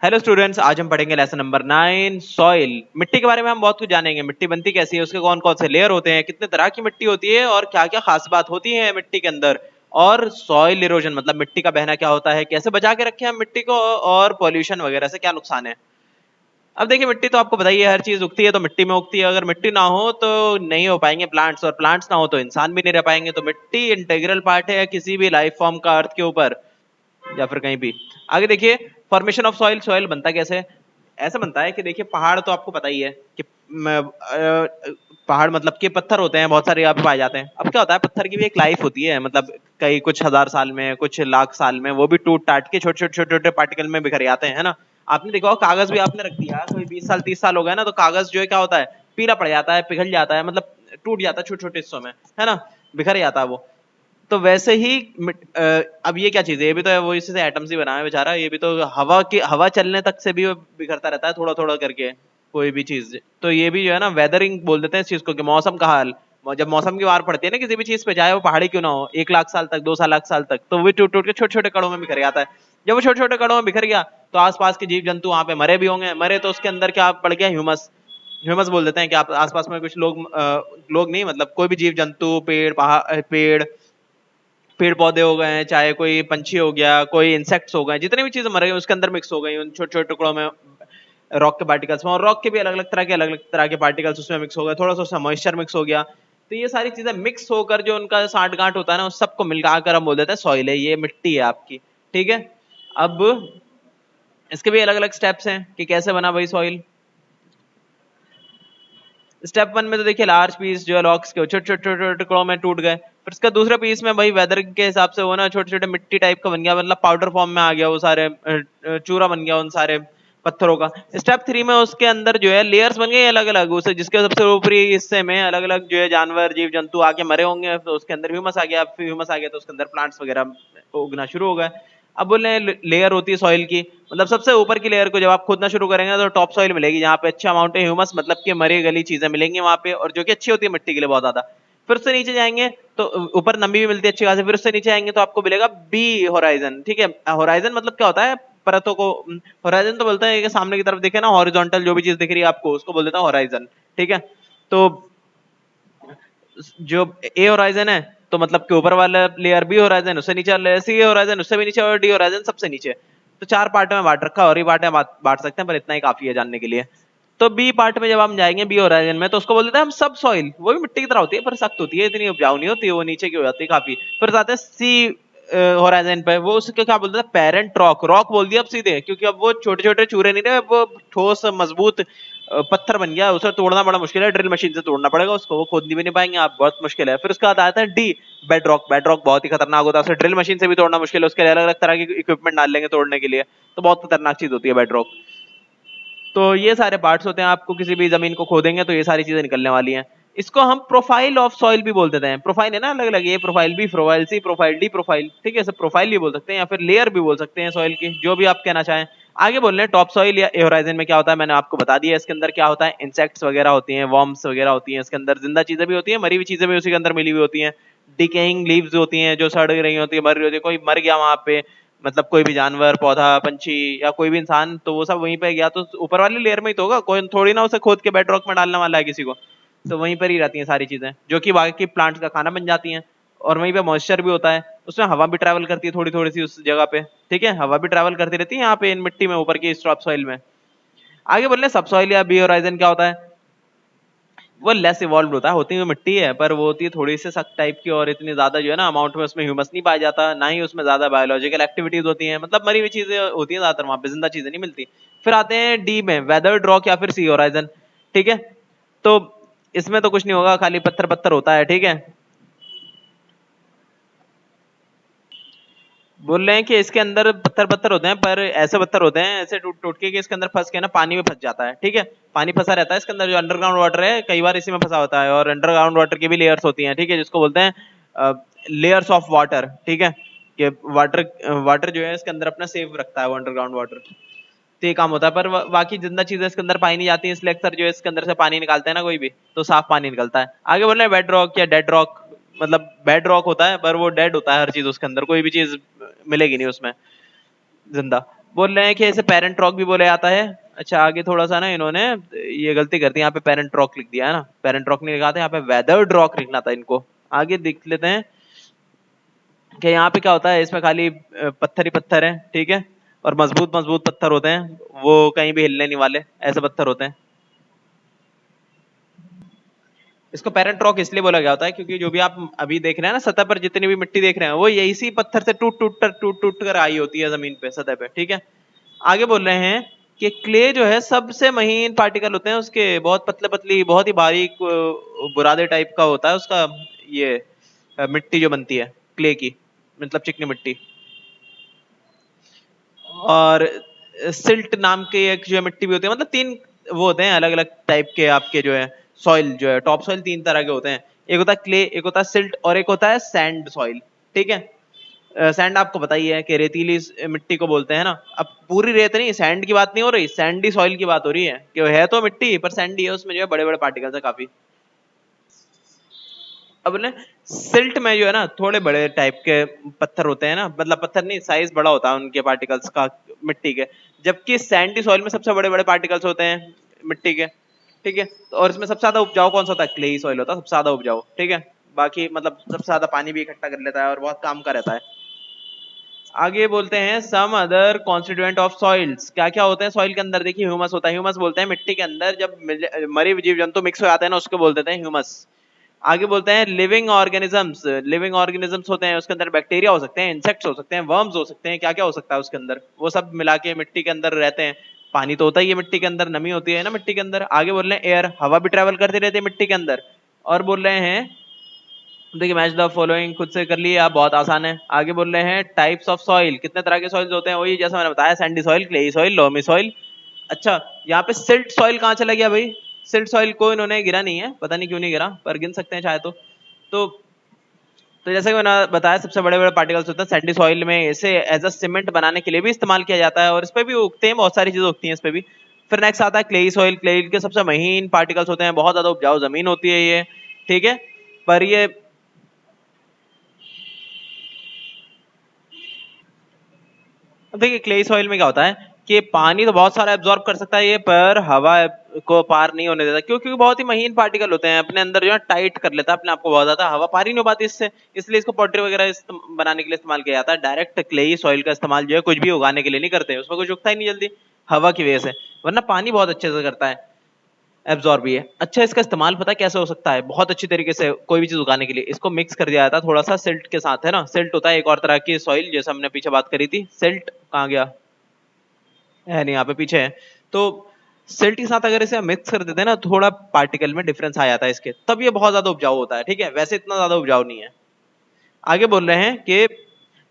Hello students, आज हम पढ़ेंगे लेसन नंबर 9 सॉइल। मिट्टी के बारे में हम बहुत कुछ जानेंगे। मिट्टी बनती कैसी है, उसके कौन कौन से लेयर होते हैं, कितने तरह की मिट्टी होती है और क्या क्या खास बात होती है मिट्टी के अंदर। और सॉइल इरोजन मतलब मिट्टी का बहना क्या होता है, कैसे बचा के रखें हम मिट्टी को, और पॉल्यूशन वगैरह से क्या नुकसान है। अब देखिए, मिट्टी तो आपको बताइए, हर चीज उगती है तो मिट्टी में उगती है। अगर मिट्टी ना हो तो नहीं हो पाएंगे प्लांट्स, और प्लांट्स ना हो तो इंसान भी नहीं रह पाएंगे। तो मिट्टी इंटीग्रल पार्ट है किसी भी लाइफ फॉर्म का अर्थ के ऊपर या फिर कहीं भी। आगे देखिए, फॉर्मेशन ऑफ सॉइल। सॉइल बनता कैसे है? ऐसा बनता है कि देखिए, पहाड़ तो आपको पता ही है कि पहाड़ मतलब कि पत्थर होते हैं, बहुत सारे यहाँ पे पाए जाते हैं। अब क्या होता है, पत्थर की भी एक लाइफ होती है, मतलब कई कुछ हजार साल में, कुछ लाख साल में वो भी टूट टाट के छोटे छोटे छोटे छोटे पार्टिकल में बिखर जाते हैं, है ना। आपने देखा होगा, कागज भी आपने रख दिया कोई 20 साल 30 साल हो गए ना, तो कागज जो है क्या होता है, पीला पड़ जाता है, पिघल जाता है, मतलब टूट जाता है छोटे छोटे हिस्सों में, है ना, बिखर जाता है वो। तो वैसे ही अब ये क्या चीज है, ये भी तो है, वो इसी से एटम्स ही बना है बेचारा। ये भी तो हवा चलने तक से भी वो बिखरता रहता है थोड़ा थोड़ा करके, कोई भी चीज। तो ये भी जो है ना, वेदरिंग बोल देते हैं इस चीज को, कि मौसम का हाल। जब मौसम की मार पड़ती है ना किसी भी चीज पे, चाहे वो पहाड़ी क्यों ना हो, 1 लाख साल तक, 2 लाख साल तक, तो वो टूट टूट के छोटे छोटे कणों में बिखर जाता है। जब वो छोटे छोटे कणों में बिखर गया, तो आसपास के जीव जंतु वहां पे मरे भी होंगे। मरे तो उसके अंदर क्या पड़ गया, ह्यूमस। ह्यूमस बोल देते हैं कि आप आसपास में कुछ लोग, लोग नहीं मतलब कोई भी जीव जंतु, पेड़ पेड़ पौधे हो गए हैं, चाहे कोई पंछी हो गया, कोई इंसेक्ट्स हो गए, जितने भी चीजें मर गई उसके अंदर मिक्स हो गई उन छोटे छोटे टुकड़ों में, रॉक के पार्टिकल्स में। और रॉक के भी अलग अलग तरह के पार्टिकल्स उसमें मिक्स हो गए, थोड़ा सा उसमें मॉइस्चर मिक्स हो गया। तो ये सारी चीजें मिक्स होकर जो उनका साठ गांठ होता है ना, उस सबको मिलकर हम बोल देते हैं सॉइल है, ये मिट्टी है आपकी। ठीक है। अब इसके भी अलग अलग स्टेप्स हैं कि कैसे बना भाई सॉइल। स्टेप वन में तो देखिए, लार्ज पीस जो है रॉक्स के छोटे छोटे छोटे टुकड़ों में टूट गए। फिर इसका दूसरा पीस में भाई वेदर के हिसाब से वो ना छोटे छोटे मिट्टी टाइप का बन गया, मतलब पाउडर फॉर्म में आ गया, वो सारे चूरा बन गया उन सारे पत्थरों का। स्टेप थ्री में उसके अंदर जो है लेयर्स बन गए अलग अलग, उसे जिसके सबसे ऊपरी हिस्से में अलग अलग जो है जानवर जीव जंतु आके मरे होंगे, तो उसके अंदर ह्यूमस आ गया। फिर ह्यूमस आ गया तो उसके अंदर प्लांट्स वगैरह उगना शुरू हो गए। अब बोले लेयर होती है सॉइल की, मतलब सबसे ऊपर की लेयर को जब आप खोदना शुरू करेंगे तो टॉप सॉइल मिलेगी, जहाँ पे अच्छा अमाउंट है ह्यूमस, मतलब कि मरी गली चीजें मिलेंगी वहां पे, और जो कि अच्छी होती है मिट्टी के लिए बहुत ज्यादा। फिर उससे नीचे जाएंगे तो ऊपर नमी भी मिलती है अच्छी खासी। फिर उससे नीचे आएंगे तो आपको मिलेगा बी होराइजन। ठीक है। होराइजन मतलब क्या होता है, परतों को। होराइजन तो बोलते हैं कि सामने की तरफ देखे ना, हॉरिजॉन्टल जो भी चीज दिख रही है आपको, उसको बोल देता है होराइजन। ठीक है। तो जो ए होराइजन है, तो मतलब के ऊपर वाला लेयर बी होराइजन, उससे नीचे वाला सी होराइजन, उससे भी नीचे, और डी होराइजन सबसे नीचे। तो चार पार्ट में बांट रखा, और ये पार्ट में बांट सकते हैं, पर इतना ही काफी है जानने के लिए। तो बी पार्ट में जब हम जाएंगे, बी होराइजन में, तो उसको बोल देते हैं हम सब सॉइल। वो भी मिट्टी की तरह होती है पर सख्त होती है, इतनी उपजाऊ नहीं होती है, वो नीचे की हो जाती है काफी। फिर आते हैं सी होराइजन पे, वो उसके क्या बोलते हैं, पेरेंट रॉक। रॉक बोल दिया अब सीधे, क्योंकि अब वो छोटे छोटे चूरे नहीं रहे, वो ठोस मजबूत पत्थर बन गया। उसे तोड़ना बड़ा मुश्किल है, ड्रिल मशीन से तोड़ना पड़ेगा उसको, वो खोदनी भी नहीं पाएंगे आप, बहुत मुश्किल है। फिर उसके बाद आता है D bed rock. Bed rock बहुत ही खतरनाक होता है, उसे ड्रिल मशीन से भी तोड़ना मुश्किल है, उसके लिए अलग अलग तरह की इक्विपमेंट डाल लेंगे तोड़ने के लिए। तो बहुत खतरनाक चीज होती है बेड रॉक। तो ये सारे पार्ट्स होते हैं, आपको किसी भी जमीन को खोदेंगे तो ये सारी चीजें निकलने वाली हैं। इसको हम प्रोफाइल ऑफ सॉइल भी बोल देते हैं। प्रोफाइल है ना अलग अलग, ये प्रोफाइल बी, प्रोफाइल सी, प्रोफाइल डी, प्रोफाइल। ठीक है, सब प्रोफाइल भी बोल सकते हैं, या फिर लेयर भी बोल सकते हैं सॉइल की, जो भी आप कहना चाहें। आगे बोल रहे हैं टॉप सॉइल या होराइजन में क्या होता है, मैंने आपको बता दिया। इसके अंदर क्या होता है, इंसेक्ट्स वगैरह होती हैं, वॉर्म्स वगैरह होती हैं, इसके अंदर जिंदा चीजें भी होती हैं, मरी हुई चीजें भी उसी के अंदर मिली हुई होती हैं। डिकेइंग लीव्स होती हैं, जो सड़ रही होती है, मर रही होती है, कोई मर गया वहां पे, मतलब कोई भी जानवर, पौधा, पंछी, या कोई भी इंसान, तो वो सब वहीं पे गया तो ऊपर वाली लेयर में ही तो होगा, कोई थोड़ी ना उसे खोद के बेड रॉक में डालने वाला है किसी को। तो वहीं पर ही रहती हैं सारी चीजें, जो कि बाकी प्लांट्स का खाना बन जाती हैं। और वहीं पे मॉइस्चर भी होता है, उसमें हवा भी ट्रैवल करती है थोड़ी थोड़ी सी उस जगह पे। ठीक है, हवा भी ट्रैवल करती रहती है यहाँ पे इन मिट्टी में, ऊपर की टॉप सॉइल में। आगे बोल रहे सब सॉइल या बी होराइजन क्या होता है। वो लेस इवॉल्व होता है, होती हुई मिट्टी है, पर वो होती है थोड़ी सी सख्त टाइप की, और इतनी ज्यादा जो है ना अमाउंट में उसमें ह्यूमस नहीं पाया जाता, ना ही उसमें ज्यादा बायोलॉजिकल एक्टिविटीज होती हैं, मतलब मरी हुई चीजें होती हैं ज्यादातर वहां पे, जिंदा चीजें नहीं मिलती। फिर आते हैं डी में, वेदर्ड रॉक या फिर सी होराइजन। ठीक है। तो इसमें तो कुछ नहीं होगा, खाली पत्थर पत्थर होता है। ठीक है। बोल रहे हैं कि इसके अंदर पत्थर पत्थर होते हैं, पर ऐसे पत्थर होते हैं, ऐसे टूट टूट के कि इसके अंदर फंस के ना पानी में फंस जाता है। ठीक है। पानी फंसा रहता है इसके अंदर, जो अंडरग्राउंड वाटर है कई बार इसी में फंसा होता है, और अंडरग्राउंड वाटर की भी लेयर्स होती हैं। ठीक है, जिसको बोलते हैं लेयर्स ऑफ वाटर। ठीक है, कि वाटर वाटर जो है इसके अंदर अपना सेव रखता है वो अंडरग्राउंड वाटर। तो ये काम होता है, पर बाकी जिंदा चीजें इसके अंदर पाई नहीं जाती है, इसलिए अक्सर जो है इसके अंदर से पानी निकालते हैं ना कोई भी, तो साफ पानी निकलता है। आगे बोल रहे हैं बेड रॉक या डेड रॉक। मतलब बेड रॉक होता है पर वो डेड होता है, हर चीज उसके अंदर, कोई भी चीज मिलेगी नहीं उसमें जिंदा। बोल रहे हैं कि इसे पेरेंट रॉक भी बोला जाता है। अच्छा आगे थोड़ा सा ना इन्होंने ये गलती कर दी, यहाँ पे पेरेंट रॉक लिख दिया है ना, पेरेंट रॉक नहीं लिखा था, यहाँ पे वेदर्ड रॉक लिखना था इनको। आगे देख लेते हैं कि यहाँ पे क्या होता है, इसमें खाली पत्थर ही पत्थर है, ठीक है, और मजबूत मजबूत पत्थर होते हैं, वो कहीं भी हिलने नहीं वाले, ऐसे पत्थर होते हैं। इसको पेरेंट रॉक इसलिए बोला गया होता है क्योंकि जो भी आप अभी देख रहे हैं ना सतह पर, जितनी भी मिट्टी देख रहे हैं वो यही सी पत्थर से टूट कर आई होती है जमीन पे, सतह पे, ठीक है। आगे बोल रहे हैं कि क्ले जो है सबसे महीन पार्टिकल होते हैं उसके, बहुत पतले पतली बहुत ही बारीक बुरादे टाइप का होता है उसका, ये मिट्टी जो बनती है क्ले की, मतलब चिकनी मिट्टी। और सिल्ट नाम के एक जो मिट्टी भी होती है, मतलब तीन वो होते हैं अलग अलग टाइप के आपके जो है सॉइल, जो है टॉप सॉइल तीन तरह के होते हैं, एक होता है क्ले, एक होता है सिल्ट, और एक होता है सैंड सॉइल, ठीक है। सैंड आपको पता ही है कि रेतीली मिट्टी को बोलते हैं ना। अब पूरी रेत नहीं, सैंड की बात नहीं हो रही, सैंडी सॉइल की बात हो रही है कि वो है तो मिट्टी पर सैंडी है, उसमें जो है बड़े बड़े पार्टिकल्स है काफी। अब ने सिल्ट में जो है ना थोड़े बड़े टाइप के पत्थर होते हैं ना, मतलब पत्थर नहीं, साइज बड़ा होता है उनके पार्टिकल्स का मिट्टी के, जबकि सैंडी सॉइल में सबसे बड़े बड़े पार्टिकल्स होते हैं मिट्टी के, ठीक है। तो और इसमें सबसे ज्यादा उपजाऊ कौन सा होता है, क्लेई सॉइल होता है सबसे ज्यादा उपजाऊ, ठीक है। बाकी मतलब सबसे ज्यादा पानी भी इकट्ठा कर लेता है और बहुत काम का रहता है। आगे बोलते हैं some other constituent of soils, क्या क्या होते हैं सॉइल के अंदर, देखिए ह्यूमस होता है, ह्यूमस बोलते हैं मिट्टी के अंदर जब मरे जीव जंतु मिक्स हो जाते हैं ना उसको बोल देते हैं ह्यूमस। आगे बोलते हैं लिविंग ऑर्गेनिजम्स, लिविंग ऑर्गेनिजम्स होते हैं उसके अंदर बैक्टीरिया हो सकते हैं, इंसेक्ट्स हो सकते हैं, वर्म्स हो सकते हैं, क्या क्या हो सकता है उसके अंदर, वो सब मिला के मिट्टी के अंदर रहते हैं। पानी तो होता ही है मिट्टी के अंदर, नमी होती है ना मिट्टी के अंदर। आगे बोल रहे हैं एयर, हवा भी ट्रेवल करती रहती है मिट्टी के अंदर। और बोल रहे हैं, देखिए मैच द फॉलोइंग खुद से कर लिए आप, बहुत आसान है। आगे बोल रहे हैं टाइप्स ऑफ सॉइल, कितने तरह के सॉइल्स होते हैं, वही जैसा मैंने बताया, Sandy soil, clayey soil, loamy soil. अच्छा यहाँ पे सिल्ट सॉइल कहाँ चला गया भाई, सिल्ट सॉइल को इन्होंने गिरा नहीं है, पता नहीं क्यों नहीं गिरा, पर गिन सकते हैं चाहे तो तो जैसे कि मैंने बताया सबसे बड़े बड़े पार्टिकल्स होते हैं सैंडी सॉइल में, इसे एज अ सीमेंट बनाने के लिए भी इस्तेमाल किया जाता है और इस पे भी उगते हैं, बहुत सारी चीजें उगती हैं इस पे भी। फिर नेक्स्ट आता है क्लेई सॉइल, क्लेई के सबसे महीन पार्टिकल्स होते हैं, बहुत ज्यादा उपजाऊ जमीन होती है ये, ठीक है। पर ये देखिए क्ले सॉइल में क्या होता है कि पानी तो बहुत सारा एब्जॉर्ब कर सकता है ये, पर हवा को पार नहीं होने देता, क्यों, क्योंकि बहुत ही महीन पार्टिकल होते हैं, अपने अंदर जो है टाइट कर लेता है अपने आप को बहुत ज्यादा, हवा पार ही नहीं हो पाती इससे, इसलिए इसको पोल्ट्री वगैरह बनाने के लिए इस्तेमाल किया जाता है। डायरेक्ट क्लेई सॉइल का इस्तेमाल जो है कुछ भी उगाने के लिए नहीं करते, उसमें कुछ उगता ही नहीं जल्दी हवा की वजह से, वरना पानी बहुत अच्छे से करता है एब्जॉर्ब भी है। अच्छा इसका इस्तेमाल पता है कैसे हो सकता है, बहुत अच्छी तरीके से कोई भी चीज उगाने के लिए, इसको मिक्स कर दिया जाता है थोड़ा सा सिल्ट के साथ, है ना, सिल्ट होता है एक और तरह की सॉइल, जैसे हमने पीछे बात करी थी, सिल्ट कहाँ गया, है नहीं यहाँ पे पीछे है। तो सिल्ट के साथ अगर इसे मिक्स कर देते हैं ना, थोड़ा पार्टिकल में डिफरेंस आ जाता है इसके, तब ये बहुत ज्यादा उपजाऊ होता है, ठीक है, वैसे इतना ज्यादा उपजाऊ नहीं है। आगे बोल रहे हैं कि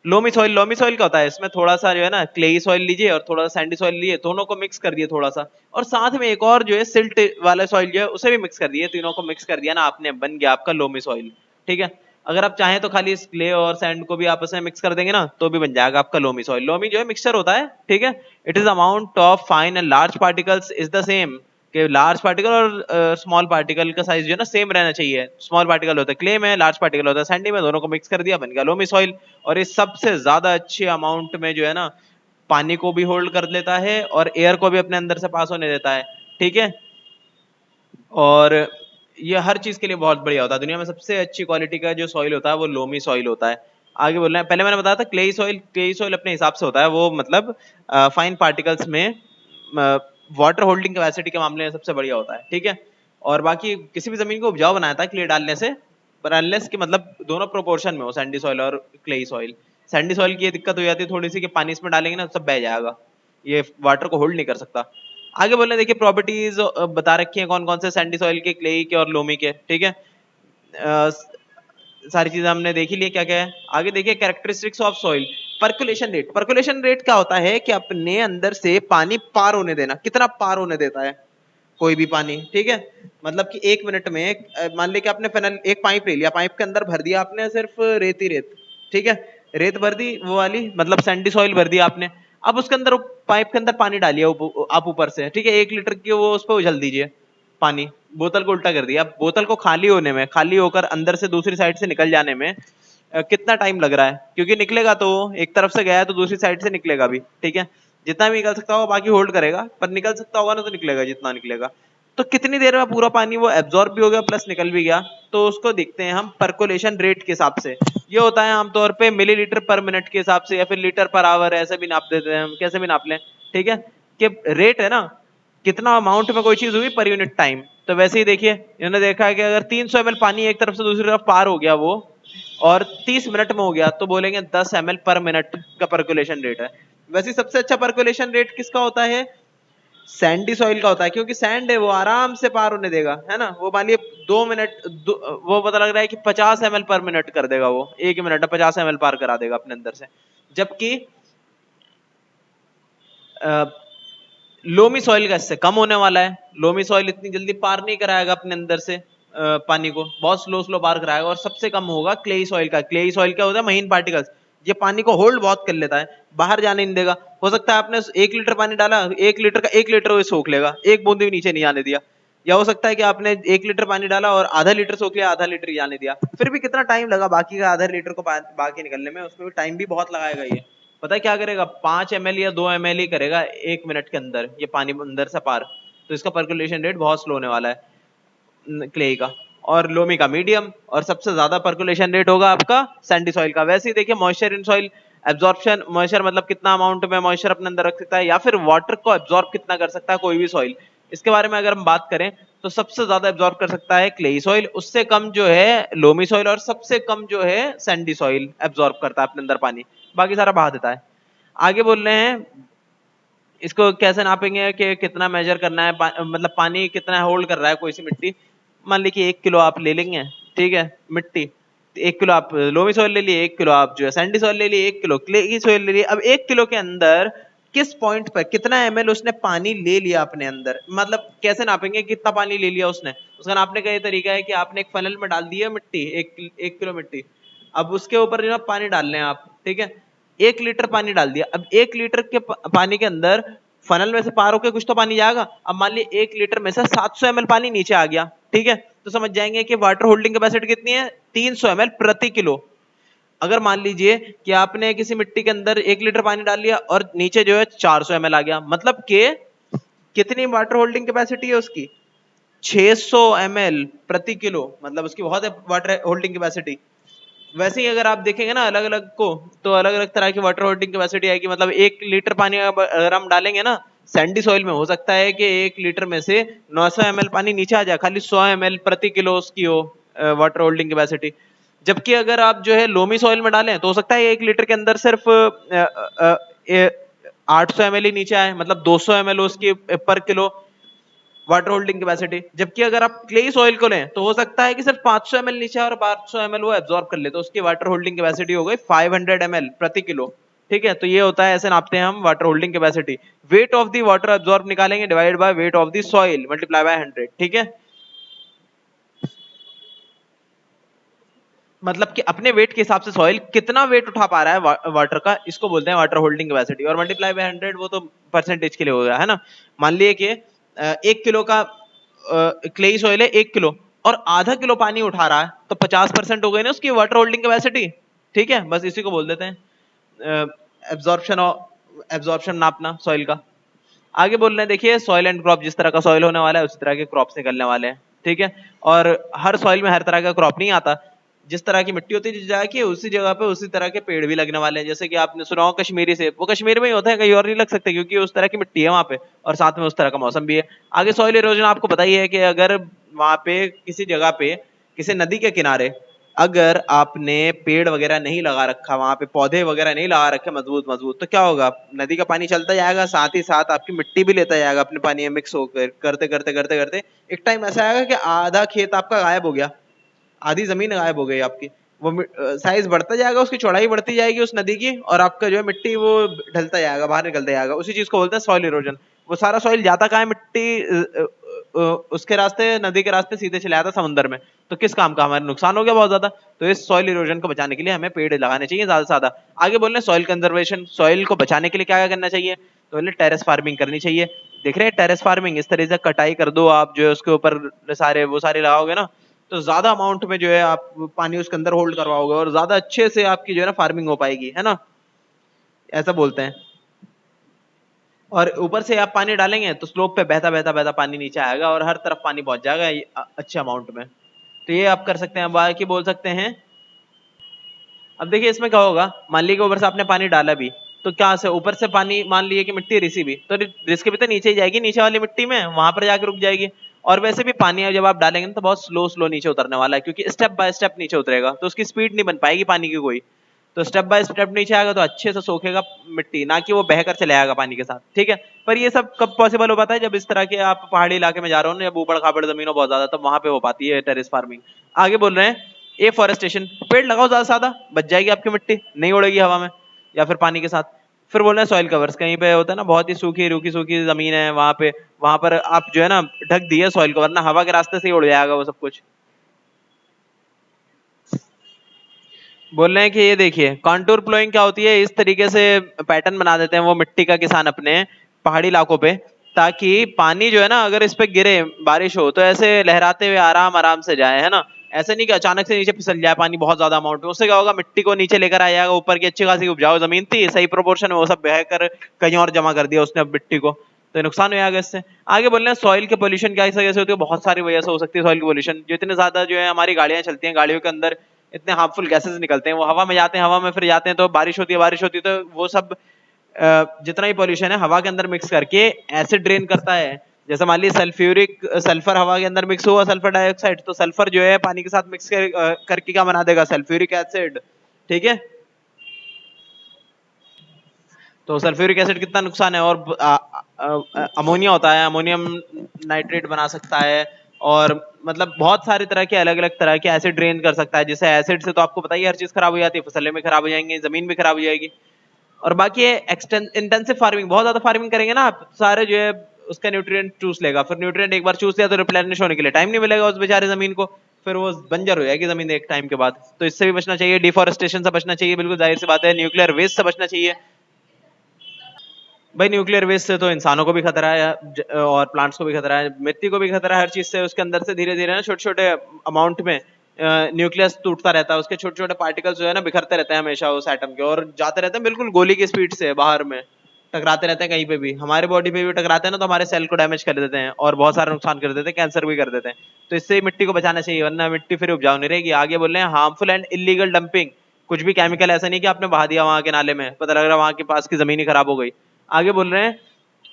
लोमी सॉइल, लोमी सॉइल क्या होता है, इसमें थोड़ा सा जो है ना क्लेई सॉइल लीजिए और थोड़ा सा सैंडी सॉइल लीजिए, दोनों को मिक्स कर दिए थोड़ा सा, और साथ में एक और जो है सिल्ट वाला सॉइल जो है उसे भी मिक्स कर दिए, तीनों को मिक्स कर दिया ना आपने, बन गया आपका लोमी सॉइल, ठीक है। अगर आप चाहें तो खाली इस क्ले और सैंड को भी आपस में मिक्स कर देंगे ना तो भी बन जाएगा आपका लोमी सॉइल। लोमी जो है मिक्सचर होता है, ठीक है। It is amount of fine and large particles is the same, कि लार्ज पार्टिकल और स्मॉल पार्टिकल का साइज जो है ना सेम रहना चाहिए, स्मॉल पार्टिकल होता है क्ले में, लार्ज पार्टिकल होता है सैंडी में, दोनों को मिक्स कर दिया बन गया लोमी सॉइल। और ये सबसे ज्यादा अच्छे अमाउंट में जो है ना पानी को भी होल्ड कर लेता है और एयर को भी अपने अंदर से पास होने देता है, ठीक है। और ये हर चीज के लिए बहुत बढ़िया होता है, दुनिया में सबसे अच्छी क्वालिटी का जो सॉइल होता है वो लोमी सॉइल होता है। आगे बोल रहे हैं, पहले मैंने बताया था क्लेई सॉइल, क्लेई सॉइल अपने हिसाब से होता है वो, मतलब फाइन पार्टिकल्स में वाटर होल्डिंग कैपेसिटी के मामले में सबसे बढ़िया होता है, ठीक है। और बाकी किसी भी जमीन को उपजाऊ बनाया था क्ले डालने से, पर अनलेस कि मतलब दोनों प्रोपोर्शन में हो, सैंडी सॉइल और क्लेई सॉइल। सैंडी सॉइल की ये दिक्कत हो जाती है थोड़ी सी कि पानी इसमें डालेंगे ना सब बह जाएगा, ये वाटर को होल्ड नहीं कर सकता। आगे बोलने देखिए प्रॉपर्टीज बता रखी हैं कौन कौन से सैंडी सॉइल के, क्लेई के और लोमी के, ठीक है। अ, सारी चीजें हमने देख ही ली क्या क्या है। आगे देखिए characteristics of soil, percolation rate, percolation rate क्या होता है कि अपने अंदर से पानी पार होने देना, कितना पार होने देता है कोई भी पानी, ठीक है। मतलब कि 1 मिनट में मान लें कि आपने फनल एक पाइप ले लिया, पाइप के अंदर भर दिया आपने सिर्फ रेत ही रेत, ठीक है, रेत भर दी वो वाली, मतलब सैंडी सॉइल भर दिया आपने। अब उसके अंदर पाइप के अंदर पानी डालिए आप ऊपर से, ठीक है, 1 लीटर की वो उस पर उछल दीजिए पानी, बोतल को उल्टा कर दिया। अब बोतल को खाली होने में, खाली होकर अंदर से दूसरी साइड से निकल जाने में कितना टाइम लग रहा है, क्योंकि निकलेगा तो एक तरफ से गया है तो दूसरी साइड से निकलेगा भी, ठीक है। जितना भी निकल सकता होगा बाकी होल्ड करेगा, पर निकल सकता होगा ना तो निकलेगा जितना निकलेगा। तो कितनी देर में पूरा पानी वो एब्जॉर्ब भी हो गया प्लस निकल भी गया, तो उसको देखते हैं हम परकोलेशन रेट के हिसाब से। ये होता है आमतौर पे मिलीलीटर पर मिनट के हिसाब से या फिर लीटर पर आवर, ऐसे भी नाप देते हैं हम, कैसे भी नाप लें, ठीक है। कि रेट है ना, कितना अमाउंट में कोई चीज हुई पर यूनिट टाइम। तो वैसे ही देखिए इन्होंने देखा है कि अगर 300 ml पानी एक तरफ से दूसरी तरफ पार हो गया वो और 30 मिनट में हो गया, तो बोलेंगे 10 ml पर मिनट का परकुलेशन रेट है। वैसे सबसे अच्छा परकुलेशन रेट किसका होता है? सैंडी सॉइल का होता है, क्योंकि सैंड है वो आराम से पार होने देगा, है ना। वो मान लिए 2 मिनट वो पता लग रहा है कि 50 ml पर मिनट कर देगा, वो एक ही मिनट में 50 ml पार करा देगा अपने अंदर से। जबकि लोमी सॉइल का इससे कम होने वाला है। लोमी सॉइल इतनी जल्दी पार नहीं कराएगा अपने अंदर से पानी को, बहुत स्लो स्लो पार कराएगा। और सबसे कम होगा क्लेई सॉइल का। क्लेई सॉइल क्या होता है? महीन पार्टिकल्स, ये पानी को होल्ड बहुत कर लेता है, बाहर जाने नहीं देगा। हो सकता है आपने 1 लीटर पानी डाला, 1 लीटर का 1 लीटर वो सोख लेगा, एक बूंद भी नीचे नहीं आने दिया। या हो सकता है कि आपने 1 लीटर पानी डाला और आधा लीटर सोख लिया, आधा लीटर ही आने दिया, फिर भी कितना टाइम लगा बाकी का आधा लीटर को बाकी निकलने में, उसमें भी टाइम भी बहुत लगाएगा ये। पता है क्या करेगा? 5 ml या 2 ml ही करेगा 1 मिनट के अंदर ये पानी अंदर से पार। तो इसका पर्कुलेशन रेट बहुत स्लो होने वाला है क्ले का। और लोमी का मीडियम। और सबसे ज्यादा पर्कुलेशन रेट होगा आपका सैंडी सॉइल का। वैसे ही देखिए moisture in soil absorption, moisture मतलब कितना अमाउंट में मॉइस्चर अपने अंदर रख सकता है या फिर वाटर को एब्जॉर्ब कितना कर सकता है कोई भी सॉइल। इसके बारे में अगर हम बात करें तो सबसे ज्यादा एब्जॉर्ब कर सकता है क्लेई सॉइल, उससे कम जो है लोमी सॉइल, और सबसे कम जो है सैंडी सॉइल एब्जॉर्ब करता है अपने अंदर पानी, बाकी सारा बहा देता है। आगे बोल रहे हैं इसको कैसे नापेंगे कि कितना मेजर करना है, मतलब पानी कितना होल्ड कर रहा है कोई सी मिट्टी। मान लीजिए 1 किलो आप ले लेंगे, ठीक है, मिट्टी। 1 किलो आप लोमी सॉइल ले लिए, 1 किलो आप जो है सैंडी सॉइल ले लिए, 1 किलो क्ले की सॉइल ले लिए। अब 1 किलो के अंदर किस पॉइंट पर कितना ml उसने पानी ले लिया अपने अंदर, मतलब कैसे नापेंगे कितना पानी ले लिया उसने? उसका नापने का ये तरीका है कि आपने एक फनल में डाल दी है मिट्टी, 1 किलो मिट्टी। अब उसके ऊपर जो पानी डाल रहे हैं आप, ठीक है, 1 लीटर पानी डाल दिया। अब 1 लीटर के पानी के अंदर फनल में से पार होकर कुछ तो पानी जाएगा। अब मान लीजिए 1 लीटर में से 700 ml पानी नीचे आ गया, ठीक है, तो समझ जाएंगे कि वाटर होल्डिंग कैपेसिटी कितनी है? 300 ml प्रति किलो। अगर मान लीजिए कि आपने किसी मिट्टी के अंदर 1 लीटर पानी डाल लिया और नीचे जो है 400 ml आ गया, मतलब कि कितनी वाटर होल्डिंग कैपेसिटी है उसकी? 600 ml प्रति किलो, मतलब उसकी बहुत है वाटर होल्डिंग कैपेसिटी। वैसे ही अगर आप देखेंगे ना अलग अलग को, तो अलग अलग तरह की वाटर होल्डिंग कैपेसिटी आएगी। मतलब 1 लीटर पानी अगर हम डालेंगे ना सैंडी सॉइल में, हो सकता है कि 1 लीटर में से 900 ml पानी नीचे आ जाए, खाली 100 ml प्रति किलो उसकी हो वाटर होल्डिंग कैपेसिटी। जबकि अगर आप जो है लोमी सॉइल में डालें तो हो सकता है 1 लीटर के अंदर सिर्फ 800 ml ही नीचे आए, मतलब 200 ml उसकी पर किलो वाटर होल्डिंग कैपेसिटी। जबकि अगर आप क्ले सॉइल को लें तो हो सकता है कि सिर्फ 500 ml नीचे और 500 ml वो एब्जॉर्ब कर ले, तो उसकी वाटर होल्डिंग कैपेसिटी हो गई 500 ml प्रति किलो। ठीक है, तो ये होता है, ऐसे नापते हैं हम water holding capacity. Weight of the water absorb निकालेंगे divide by weight of the soil multiply by 100, ठीक है। मतलब कि अपने वेट के हिसाब से सॉइल कितना वेट उठा पा रहा है वाटर का, इसको बोलते हैं वाटर होल्डिंग कैपेसिटी। और मल्टीप्लाई बाय 100 वो तो परसेंटेज के लिए हो गया, है ना। मान लिए कि 1 किलो का क्लेई सॉइल है 1 किलो, और आधा किलो पानी उठा रहा है, तो 50% हो गई ना उसकी वाटर होल्डिंग कैपेसिटी। ठीक है, बस इसी को बोल देते हैं एब्जॉर्प्शन, और एब्जॉर्प्शन नापना सॉइल का। आगे बोल रहे हैं देखिए सॉइल एंड क्रॉप, जिस तरह का सॉइल होने वाला है उसी तरह के क्रॉप्स निकलने वाले हैं, ठीक है। और हर सॉइल में हर तरह का क्रॉप नहीं आता। जिस तरह की मिट्टी होती है जिस जगह की, उसी जगह पे उसी तरह के पेड़ भी लगने वाले हैं। जैसे कि आपने सुना हो कश्मीरी सेब, वो कश्मीर में ही होता है, कहीं और नहीं लग सकते, क्योंकि उस तरह की मिट्टी है वहां पे, और साथ में उस तरह का मौसम भी है। आगे सॉइल इरोजन आपको पता ही है कि अगर वहां पे किसी जगह पे किसी नदी के किनारे अगर आपने पेड़ वगैरह नहीं लगा रखा, वहां पे पौधे वगैरह नहीं लगा रखे मजबूत मजबूत, तो क्या होगा? नदी का पानी चलता जाएगा, साथ ही साथ आपकी मिट्टी भी लेता जाएगा अपने पानी में मिक्स होकर, करते करते करते करते एक टाइम ऐसा आएगा कि आधा खेत आपका गायब हो गया, आधी जमीन गायब हो गई आपकी। वो साइज बढ़ता जाएगा, उसकी चौड़ाई बढ़ती जाएगी उस नदी की, और आपका जो है मिट्टी वो ढलता जाएगा, बाहर निकलता जाएगा। उसी चीज को बोलते हैं सॉइल इरोजन। वो सारा सॉइल जाता कहाँ है? मिट्टी उसके रास्ते, नदी के रास्ते सीधे चले जाता समुद्र में। तो किस काम का? हमारे नुकसान हो गया बहुत ज्यादा। तो इस सॉइल इरोजन को बचाने के लिए हमें पेड़ लगाने चाहिए ज्यादा से ज्यादा। आगे बोल रहे हैं सॉइल कंजर्वेशन, सॉइल को बचाने के लिए क्या क्या करना चाहिए? तो बोले टेरेस फार्मिंग करनी चाहिए। देख रहे हैं टेरेस फार्मिंग, इस तरह से कटाई कर दो आप, जो है उसके ऊपर सारे वो सारे लगाओगे ना, तो ज्यादा अमाउंट में जो है आप पानी उसके अंदर होल्ड करवाओगे, और ज्यादा अच्छे से आपकी जो है ना फार्मिंग हो पाएगी, है ना, ऐसा बोलते हैं। और ऊपर से आप पानी डालेंगे तो स्लोप पे बहता बहता बहता पानी नीचे आएगा और हर तरफ पानी पहुंच जाएगा अच्छे अमाउंट में। तो ये आप कर सकते हैं। बाकी बोल सकते हैं, अब देखिए इसमें क्या होगा, मान लीजिए ऊपर से आपने पानी डाला भी, तो क्या से ऊपर से पानी मान लीजिए कि मिट्टी रिसी भी, तो रिस्क भी तो नीचे ही जाएगी, नीचे वाली मिट्टी में वहां पर जाके रुक जाएगी। और वैसे भी पानी जब आप डालेंगे तो बहुत स्लो स्लो नीचे उतरने वाला है, क्योंकि स्टेप बाय स्टेप नीचे उतरेगा, तो उसकी स्पीड नहीं बन पाएगी पानी की कोई। तो स्टेप बाय स्टेप नीचे आएगा तो अच्छे से सोखेगा मिट्टी, ना कि वो बहकर चले आएगा पानी के साथ, ठीक है। पर ये सब कब पॉसिबल हो पाता है, जब इस तरह के आप पहाड़ी इलाके में जा रहे हो ना, जब ऊबड़ खाबड़ जमीन हो बहुत ज्यादा, तब वहां पे हो पाती है टेरेस फार्मिंग। आगे बोल रहे हैं एफॉरेस्टेशन, पेड़ लगाओ ज्यादा से ज्यादा, बच जाएगी आपकी मिट्टी, नहीं उड़ेगी हवा में या फिर पानी के साथ। फिर बोल रहे हैं सॉइल कवर्स, कहीं पे होता है ना बहुत ही सूखी रूखी सूखी जमीन है, वहां पर आप जो है ना ढक दिए सॉइल कवर, ना हवा के रास्ते से ही उड़ जाएगा वो सब कुछ। बोल रहे हैं कि ये देखिए कॉन्टूर प्लोइंग क्या होती है, इस तरीके से पैटर्न बना देते हैं वो मिट्टी का किसान अपने पहाड़ी इलाकों पे, ताकि पानी जो है ना अगर इस पे गिरे, बारिश हो तो ऐसे लहराते हुए आराम आराम से जाए, है ना। ऐसे नहीं कि अचानक से नीचे फिसल जाए पानी बहुत ज्यादा अमाउंट में, उससे क्या होगा मिट्टी को नीचे लेकर आ जाएगा, ऊपर की अच्छी खासी उपजाऊ जमीन थी सही प्रोपोर्शन में, वो सब बहकर कहीं और जमा कर दिया उसने मिट्टी को, तो नुकसान हो जाएगा इससे। आगे बोल रहे हैं सॉइल के पोल्यूशन क्या इस वजह से होती है, बहुत सारी वजह से हो सकती है सॉइल की पोल्यूशन। जो इतने ज्यादा जो है हमारी गाड़ियां चलती हैं, गाड़ियों के अंदर इतने हार्मफुल गैसेस निकलते हैं, वो हवा में जाते हैं, हवा में फिर जाते हैं तो बारिश होती है तो वो सब जितना भी पॉल्यूशन है हवा के अंदर मिक्स करके एसिड ड्रेन करता है। जैसे मान लीजिए सल्फर हवा के अंदर मिक्स हुआ, सल्फर डाइऑक्साइड, तो सल्फर जो है पानी के साथ मिक्स करके क्या बना देगा, सल्फ्यूरिक एसिड, ठीक है। तो सल्फ्यूरिक एसिड कितना नुकसान है। और अमोनिया होता है, अमोनियम नाइट्रेट बना सकता है, और मतलब बहुत सारे तरह के अलग अलग तरह के एसिड ड्रेन कर सकता है, जिससे एसिड से तो आपको पता ही हर चीज खराब हो जाती है, फसलें भी खराब हो जाएंगी, जमीन भी खराब हो जाएगी। और बाकी इंटेंसिव फार्मिंग, बहुत ज्यादा फार्मिंग करेंगे ना आप, सारे जो है उसका न्यूट्रिएंट चूस लेगा, फिर न्यूट्रिएंट एक बार चूस लिया तो रिप्लेनिश होने के लिए टाइम नहीं मिलेगा उस बेचारे जमीन को, फिर वो बंजर हो जाएगी जमीन एक टाइम के बाद। तो इससे भी बचना चाहिए, डिफॉरेस्टेशन से बचना चाहिए, बिल्कुल जाहिर सी बात है, न्यूक्लियर वेस्ट से बचना चाहिए। भाई न्यूक्लियर वेस्ट से तो इंसानों को भी खतरा है, और प्लांट्स को भी खतरा है, मिट्टी को भी खतरा है, हर चीज से उसके अंदर से धीरे धीरे ना छोटे छोटे अमाउंट में न्यूक्लियस टूटता रहता है, उसके छोटे छोटे पार्टिकल्स जो है ना बिखरते रहते हैं हमेशा उस एटम के, और जाते रहते हैं बिल्कुल गोली की स्पीड से बाहर में, टकराते रहते हैं कहीं पे भी, हमारे बॉडी पे भी टकराते हैं ना तो हमारे सेल को डैमेज कर देते हैं और बहुत सारा नुकसान कर देते हैं, कैंसर भी कर देते हैं। तो इससे मिट्टी को बचाना चाहिए, वरना मिट्टी फिर उपजाऊ नहीं रहेगी। आगे बोल रहे हैं हार्मफुल एंड इलीगल डंपिंग, कुछ भी केमिकल ऐसा नहीं कि आपने बहा दिया वहां के नाले में, पता लग रहा है वहां के पास की जमीन ही खराब हो गई। आगे बोल रहे हैं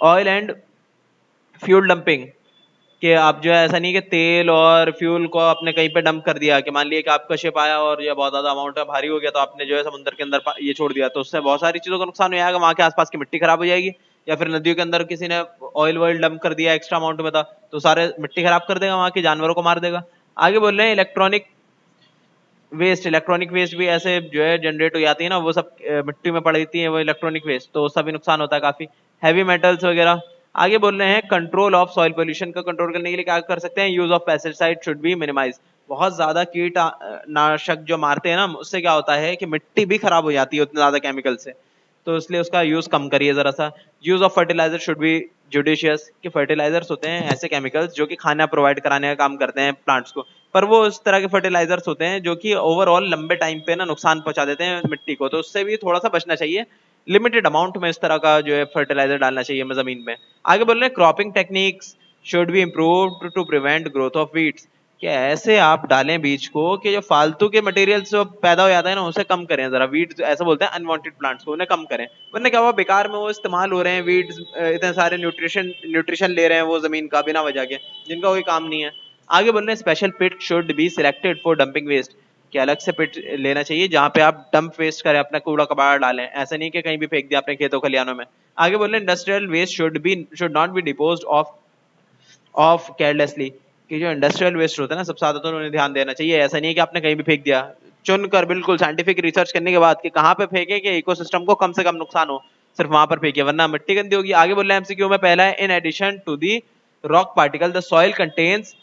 ऑयल एंड फ्यूल डंपिंग, कि आप जो है ऐसा नहीं कि तेल और फ्यूल को आपने कहीं पे डंप कर दिया, कि मान लिया कि आपका शिप आया और ये बहुत ज्यादा अमाउंट है भारी हो गया, तो आपने जो है समुद्र के अंदर ये छोड़ दिया, तो उससे बहुत सारी चीजों का नुकसान हो जाएगा, वहां के आसपास की मिट्टी खराब हो जाएगी। या फिर नदियों के अंदर किसी ने ऑयल वॉयल डंप कर दिया एक्स्ट्रा अमाउंट में था, तो सारे मिट्टी खराब कर देगा, वहां के जानवरों को मार देगा। आगे बोल रहे हैं इलेक्ट्रॉनिक वेस्ट भी ऐसे जो है जनरेट हो जाती है ना, वो सब मिट्टी में पड़ जाती है वो इलेक्ट्रॉनिक वेस्ट, तो उसका भी नुकसान होता है काफी, हैवी मेटल्स वगैरह। आगे बोल रहे हैं कंट्रोल ऑफ सॉइल पोल्यूशन का कंट्रोल करने के लिए क्या कर सकते हैं, use of pesticide should be minimise. बहुत ज्यादा कीट नाशक जो मारते हैं ना, उससे क्या होता है कि मिट्टी भी खराब हो जाती है उतने ज्यादा केमिकल से, तो इसलिए उसका यूज कम करिए जरा सा। Use of fertiliser should be judicious, कि फर्टिलाइजर्स होते हैं ऐसे केमिकल्स जो कि खाना प्रोवाइड कराने का काम करते हैं प्लांट्स को, पर वो उस तरह के फर्टिलाइजर्स होते हैं जो कि ओवरऑल लंबे टाइम पे ना नुकसान पहुंचा देते हैं मिट्टी को, तो उससे भी थोड़ा सा बचना चाहिए। लिमिटेड अमाउंट में इस तरह का जो है फर्टिलाइजर डालना चाहिए हमें जमीन में। आगे बोल रहे हैं cropping techniques should be improved to prevent growth of weeds, कि ऐसे आप डालें बीज को कि जो फालतू के मटेरियल्स जो पैदा हो जाता है ना उसे कम करें, जरा वीड्स ऐसा बोलते हैं अनवांटेड प्लांट्स को, उन्हें कम करें, वरना क्या हुआ बेकार में वो इस्तेमाल हो रहे हैं वीड्स, इतने सारे न्यूट्रिशन ले रहे हैं वो जमीन का बिना वजह के, जिनका कोई काम नहीं है। आगे बोल रहे हैं special pit should be selected for dumping waste, कि अलग से पिट लेना चाहिए जहां पे आप डंप वेस्ट करें, अपना कूड़ा कबाड़ डालें, ऐसा नहीं कि कहीं भी फेंक दिया अपने खेतों खलियानों में। आगे बोल रहे हैं industrial waste should not be disposed of carelessly, कि जो इंडस्ट्रियल वेस्ट होता है ना सबसे ज्यादा तो उन्हें ध्यान देना चाहिए, ऐसा नहीं कि आपने कहीं भी फेंक दिया, चुन कर बिल्कुल साइंटिफिक रिसर्च करने के बाद कि कहाँ पे फेंके कि इकोसिस्टम को कम से कम नुकसान हो, सिर्फ वहां पर फेंकिए वरना मिट्टी गंदी होगी। आगे बोल रहे हैं एमसीक्यू में पहला है in addition to the rock particle the soil contains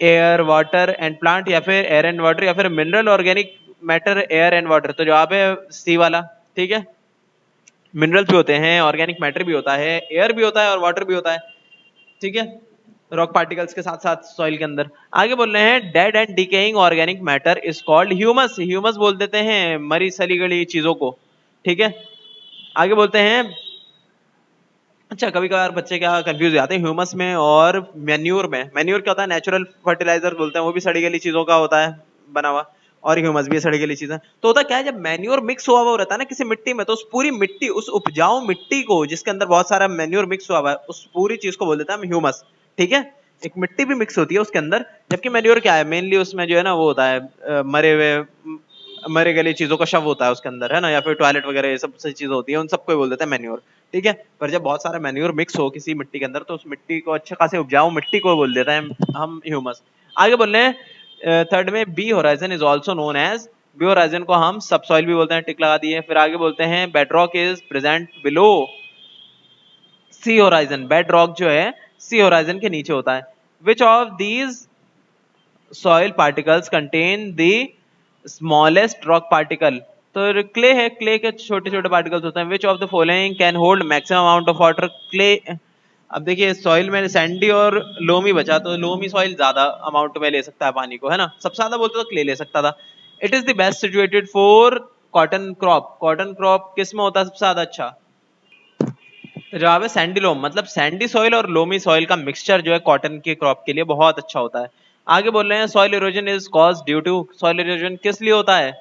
air water and plant, या फिर एयर एंड वाटर, या फिर mineral organic matter air and water, तो जवाब है सी वाला, ठीक है। मिनरल्स भी होते हैं, ऑर्गेनिक मैटर भी होता है, एयर भी होता है और वाटर भी होता है, ठीक है, रॉक पार्टिकल्स के साथ साथ सॉइल के अंदर। आगे बोल रहे हैं dead and decaying organic matter is called humus, humus बोल देते हैं मरी सली गली चीजों को, ठीक है। आगे बोलते हैं अच्छा, कभी कभार बच्चे क्या कंफ्यूज हो जाते हैं ह्यूमस में और मैन्योर में। मैन्योर क्या होता है? नेचुरल फर्टिलाइजर बोलते हैं, वो भी सड़ी गली चीजों का होता है बना हुआ, और ह्यूमस भी सड़ी गली चीज है। तो होता क्या है, जब मैन्योर मिक्स हुआ हुआ रहता है ना किसी मिट्टी में, तो उस पूरी मिट्टी, उस उपजाऊ मिट्टी को जिसके अंदर बहुत सारा मैन्योर मिक्स हुआ हुआ है, उस पूरी चीज को बोल देता है ह्यूमस। ठीक है, एक मिट्टी भी मिक्स होती है उसके अंदर। जबकि मैन्योर क्या है, मेनली उसमें जो है ना वो होता है मरे हुए मरे गली चीजों का शव होता है उसके अंदर, है ना, या फिर टॉयलेट वगैरह ये सब सी चीज होती है, उन सबको बोल देते हैं मैन्योर। ठीक है, पर जब बहुत सारा मैन्योर मिक्स हो किसी मिट्टी के अंदर, तो उस मिट्टी को, अच्छे खासे उपजाऊ मिट्टी को बोल देते हैं हम ह्यूमस। आगे बोल रहे हैं थर्ड में, B horizon is also known as, B horizon को हम सब सॉइल भी बोलते हैं, टिक लगा दिए। फिर आगे बोलते हैं bedrock is present below C horizon, bedrock जो है सी होराइजन के नीचे होता है। Which of these soil particles contain the smallest rock particle, तो क्ले है, क्ले के छोटे छोटे पार्टिकल्स होते हैं। Which of the following can hold maximum amount of water, clay. अब देखिए सॉइल में सैंडी और लोमी बचा, तो लोमी सॉइल ज्यादा अमाउंट में ले सकता है पानी को, है ना, सबसे ज्यादा बोलते तो क्ले ले सकता था। It is the best situated for cotton crop, cotton crop किस में होता है सबसे ज्यादा अच्छा? तो जवाब है सैंडी लोम, मतलब सैंडी सॉइल और लोमी सॉइल का मिक्सचर जो है कॉटन के क्रॉप के लिए बहुत अच्छा होता है। आगे बोल रहे हैं soil erosion is caused due to, soil erosion किस लिए होता है?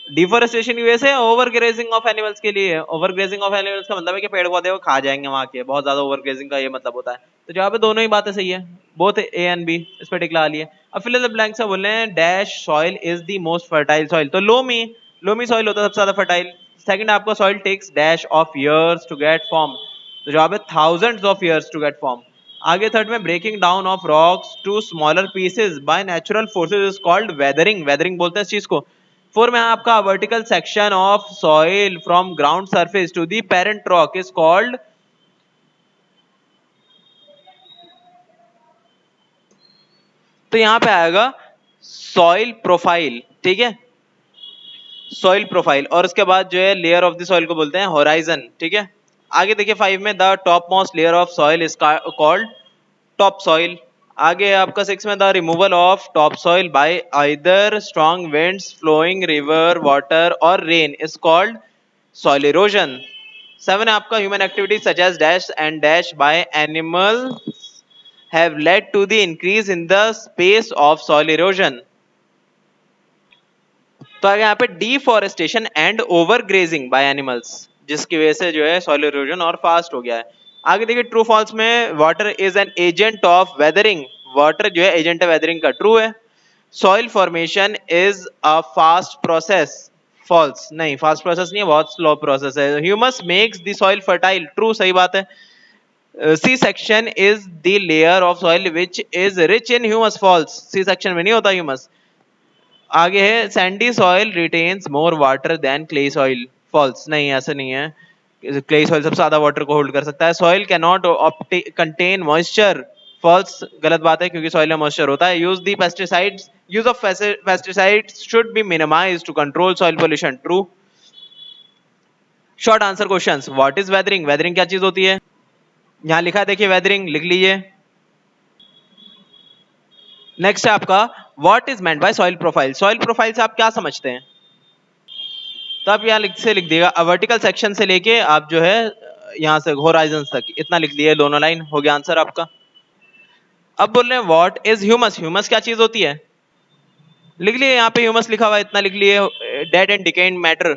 डिफोरेस्टेशन की वजह से, ओवर ग्रेजिंग ऑफ एनिमल्स के लिए। ओवर ग्रेजिंग ऑफ एनिमल्स का मतलब है कि पेड़ पौधे को खा जाएंगे वहां के, बहुत ज्यादा ओवर ग्रेजिंग का ये मतलब होता है। तो जवाब है दोनों ही बातें सही है, बोथ ए एंड बी, इस पर टिक लगा लिए। अब फिल इन द ब्लैंक्स में बोल रहे हैं dash soil is the most fertile soil, तो लोमी, लोमी सॉइल होता है सबसे ज्यादा फर्टाइल। सेकंड आपका soil takes dash of years to get form, तो जवाब है thousands of years to get form. आगे थर्ड में breaking down of rocks to smaller pieces by natural forces is called weathering, weathering बोलते हैं इस चीज को। फोर में आपका vertical section of soil from ground surface to the parent rock is called, तो यहां पे आएगा सॉइल प्रोफाइल। ठीक है, सॉइल प्रोफाइल, और उसके बाद जो है लेयर ऑफ द सॉइल को बोलते हैं होराइजन। ठीक है, आगे देखिए फाइव में the top most layer of soil is called top soil. आगे आपका सिक्स में the removal of top soil by either strong winds flowing river water और rain is called soil erosion. Seven है आपका human activities such as dash and dash by animal have led to the increase in the space of soil erosion, तो आगे यहाँ पे deforestation and over grazing by animals, जिसकी वजह से जो है सॉइल इरोजन और फास्ट हो गया है। आगे देखिए ट्रू फॉल्स में water is an agent of weathering, water जो है एजेंट है वेदरिंग का, ट्रू है। Soil formation is a fast process, false, नहीं फास्ट प्रोसेस नहीं है, बहुत स्लो प्रोसेस है। Humus makes the soil fertile, true, सही बात है। C section is the layer of soil which is rich in humus, false, C section में नहीं होता ह्यूमस। आगे है sandy soil retains more water than clay soil, false, नहीं ऐसा नहीं है, क्ले सॉइल सबसे ज्यादा वाटर को होल्ड कर सकता है। Soil can not contain moisture, false, गलत बात है क्योंकि सॉइल में मॉइस्चर होता है। Use the pesticides, use of pesticides should be minimised to control soil pollution, true. Short answer questions, what is weathering, weathering क्या चीज होती है? यहाँ लिखा है देखिए वेदरिंग, लिख लीजिए। नेक्स्ट है आपका what is meant by soil profile, soil profile से आप क्या समझते हैं? तो आप यहाँ लिख दिएगा वर्टिकल सेक्शन से लेके आप जो है यहाँ से होराइजन तक, इतना लिख दिए, दोनों लाइन, हो गया आंसर आपका। अब बोल रहे हैं व्हाट इज ह्यूमस, ह्यूमस क्या चीज होती है? लिख लिए, यहाँ पे ह्यूमस लिखा हुआ है, इतना लिख लिए। Dead and decaying matter,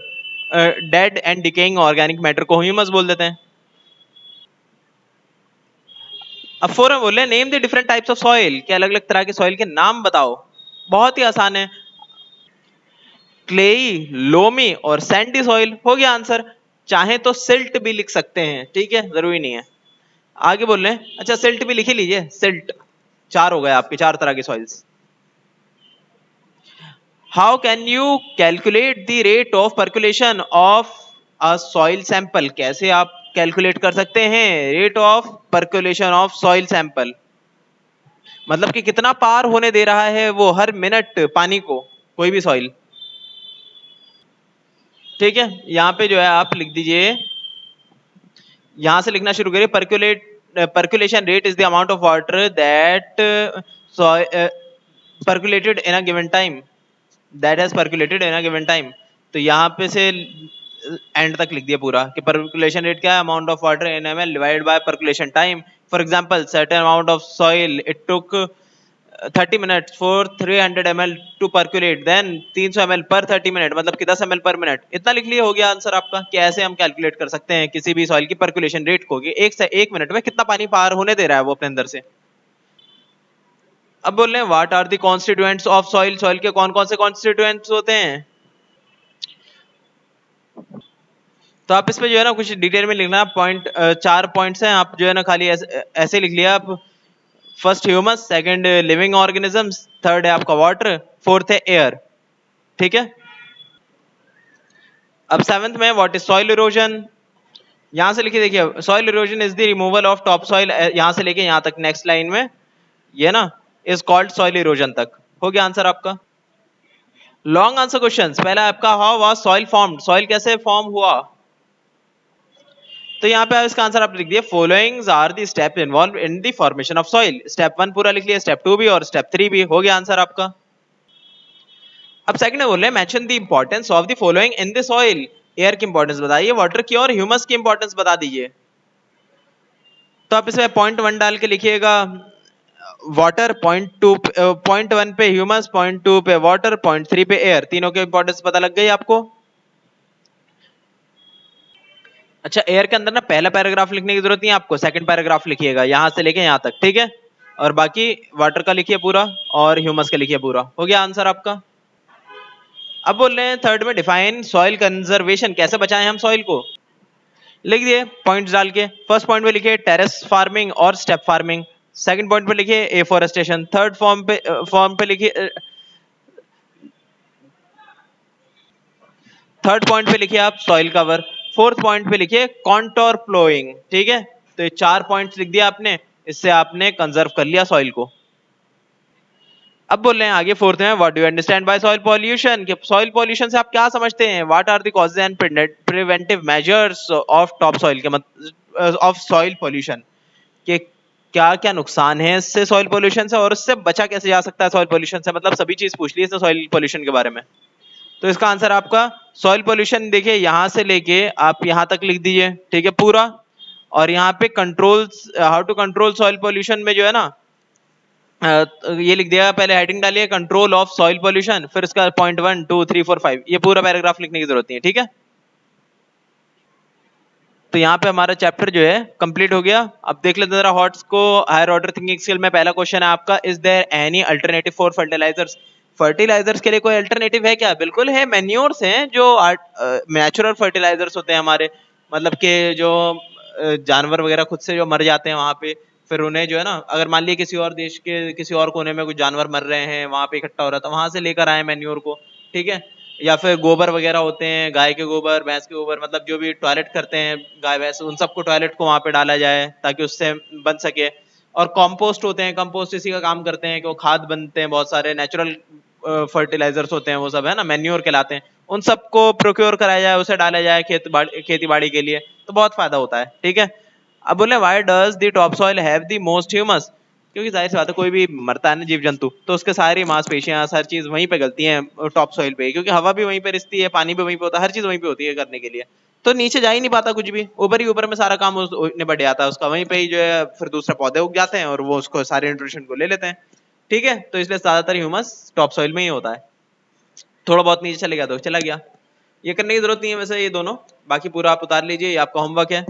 dead and decaying organic matter को ह्यूमस बोल देते हैं। अब फोर में बोल रहे हैं name the different types of soil, के अलग अलग तरह के सॉइल के नाम बताओ। बहुत ही आसान है, क्लेई, लोमी और सैंडी सॉइल, हो गया आंसर। चाहे तो सिल्ट भी लिख सकते हैं, ठीक है, जरूरी नहीं है। आगे बोल रहे हैं, अच्छा सिल्ट भी लिख ही लीजिए, सिल्ट, चार हो गए आपके, चार तरह के soils. How can you calculate the rate of percolation of a soil sample, कैसे आप कैलकुलेट कर सकते हैं rate of percolation of soil sample, मतलब कि कितना पार होने दे रहा है वो हर मिनट पानी को, कोई भी सॉइल। ठीक है, यहाँ पे जो है आप लिख दीजिए, यहां से लिखना शुरू करिए, percolation rate is the amount of water that percolated in a given time, that has percolated in a given time। तो यहाँ पे से एंड तक लिख दिया पूरा कि percolation rate क्या है, amount of water in ml divided by percolation time. For example, certain amount of soil it took 30 minutes for 300 ml to percolate, then 300 ml per 30 minute, मतलब कि 10 ml पर मिनट. इतना लिख लिया, हो गया आंसर आपका. कि ऐसे हम कैलकुलेट कर सकते हैं किसी भी सॉइल की परकुलेशन रेट को कि एक मिनट में कितना पानी पार होने दे रहा है वो अपने अंदर से. अब बोल रहे हैं what are the constituents of soil. Soil के कौन कौन से कॉन्स्टिट्यूएंट्स होते हैं. तो आप इसमें जो है ना कुछ डिटेल में लिखना. पॉइंट 4 पॉइंट्स हैं, आप जो है ना खाली ऐसे लिख लिया आप. First humus, second living organisms, third है आपका वाटर, फोर्थ है एयर. ठीक है. अब सेवंथ में व्हाट इज सॉइल इरोजन. यहां से लिखिए, देखिए soil erosion is the removal of top soil. यहां से लेके यहां तक नेक्स्ट लाइन में ये ना इज कॉल्ड सॉइल इरोजन तक. हो गया आंसर आपका. Long answer questions. पहला आपका how was soil formed. Soil कैसे फॉर्म हुआ. तो यहाँ पे इसका आंसर आप लिख दिए followings are the step involve in the formation of soil. Step 1 पूरा लिख लिया, स्टेप 2 भी और स्टेप 3 भी. हो गया आंसर आपका. अब सेकंड में बोल रहे हैं mention the importance of the following in the soil. Air की इंपॉर्टेंस बताइए, वाटर की और ह्यूमस की इंपॉर्टेंस बता दीजिए. तो आप इसमें पॉइंट 1 डाल के लिखिएगा वाटर, पॉइंट 1 पे ह्यूमस, पॉइंट 2 पे वाटर, पॉइंट 3 पे एयर. तीनों की इंपॉर्टेंस पता लग गई आपको. अच्छा, एयर के अंदर ना पहला पैराग्राफ लिखने की जरूरत नहीं है आपको, सेकंड पैराग्राफ लिखिएगा यहां से लेके यहां तक. ठीक है. और बाकी वाटर का लिखिए पूरा और ह्यूमस का लिखिए पूरा. हो गया आंसर आपका. अब बोल रहे हैं थर्ड में डिफाइन सॉइल कंजर्वेशन. कैसे बचाएं हम सॉइल को. लिख दिए पॉइंट्स डाल के. फर्स्ट पॉइंट पे लिखिए टेरेस फार्मिंग और स्टेप फार्मिंग. सेकंड पॉइंट पे लिखिए एफोरेस्टेशन. थर्ड फॉर्म पे लिखिए थर्ड पॉइंट पे लिखिए आप सॉइल कवर. फोर्थ पॉइंट पे लिखिए कॉन्टोर फ्लोइंग. ठीक है. तो ये 4 पॉइंट्स लिख दिया आपने. इससे आपने कंजर्व कर लिया सॉइल को. अब बोल रहे हैं आगे फोर्थ में what do you understand by soil pollution. कि सॉइल पॉल्यूशन से आप क्या समझते हैं. What are the causes and preventive measures of top soil के मतलब ऑफ सॉइल पॉल्यूशन. कि क्या क्या नुकसान है इससे सॉइल पॉल्यूशन से और उससे बचा कैसे जा सकता है सॉइल पॉल्यूशन से. मतलब सभी चीज पूछ ली इसने सॉइल पॉल्यूशन के बारे में. तो इसका आंसर आपका सॉइल पॉल्यूशन देखिए यहां से लेके आप यहां तक लिख दीजिए. ठीक है पूरा. और यहाँ पे controls, how to control soil pollution में जो है ना ये लिख दिया. पहले हेडिंग डालिए कंट्रोल ऑफ सॉइल पॉल्यूशन, फिर इसका पॉइंट 1 2 3 4 5 ये पूरा पैराग्राफ लिखने की जरूरत नहीं है. ठीक है. तो यहाँ पे हमारा चैप्टर जो है कंप्लीट हो गया. अब देख लेते हैं जरा हॉट्स को. हायर ऑर्डर थिंकिंग स्किल में पहला क्वेश्चन है आपका is there any alternative for fertilisers. Fertilisers के लिए कोई अल्टरनेटिव है क्या. बिल्कुल है. मैन्योर्स हैं जो नेचुरल फर्टिलाइजर्स होते हैं हमारे. मतलब के जो जानवर वगैरह खुद से जो मर जाते हैं वहां पे, फिर उन्हें जो है ना अगर मान लीजिए किसी और देश के किसी और कोने में कुछ जानवर मर रहे हैं वहां पे इकट्ठा हो रहा था, वहां से लेकर आए मैन्योर को. ठीक है. या फिर गोबर वगैरह होते हैं, गाय के गोबर, भैंस के गोबर, मतलब जो भी टॉयलेट करते हैं गाय भैंस, उन सबको टॉयलेट को वहां पे डाला जाए ताकि उससे बन सके. और कंपोस्ट होते हैं, कंपोस्ट इसी का काम करते हैं कि वो खाद बनते हैं. बहुत सारे नेचुरल फर्टिलाइजर्स होते हैं, वो सब है ना मैन्योर कहलाते हैं. उन सबको प्रोक्योर कराया जाए, उसे डाला जाए खेती बाड़ी के लिए, तो बहुत फायदा होता है. ठीक है. अब बोले why does the top soil have the most humus. क्योंकि जाहिर सी बात है कोई भी मरता है ना जीव जंतु, तो उसके सारी मांसपेशियां सारी चीज वहीं पे गलती हैं टॉप सॉइल पे. क्योंकि हवा भी वहीं पे रिसती है, पानी भी वहीं पे होता है, हर चीज वहीं पे होती है करने के लिए. तो नीचे जा ही नहीं पाता कुछ भी, ऊपर ही ऊपर में सारा काम निपट जाता है उसका. वहीं पे ही जो है फिर दूसरा पौधे उग जाते हैं और वो उसको सारे न्यूट्रिशन को ले लेते हैं. ठीक है. तो इसलिए ज्यादातर ह्यूमस टॉप सॉइल में ही होता है. थोड़ा बहुत नीचे चले गया तो चला गया. ये करने की जरूरत नहीं है वैसे ये दोनों. बाकी पूरा आप उतार लीजिए, ये आपका होमवर्क है.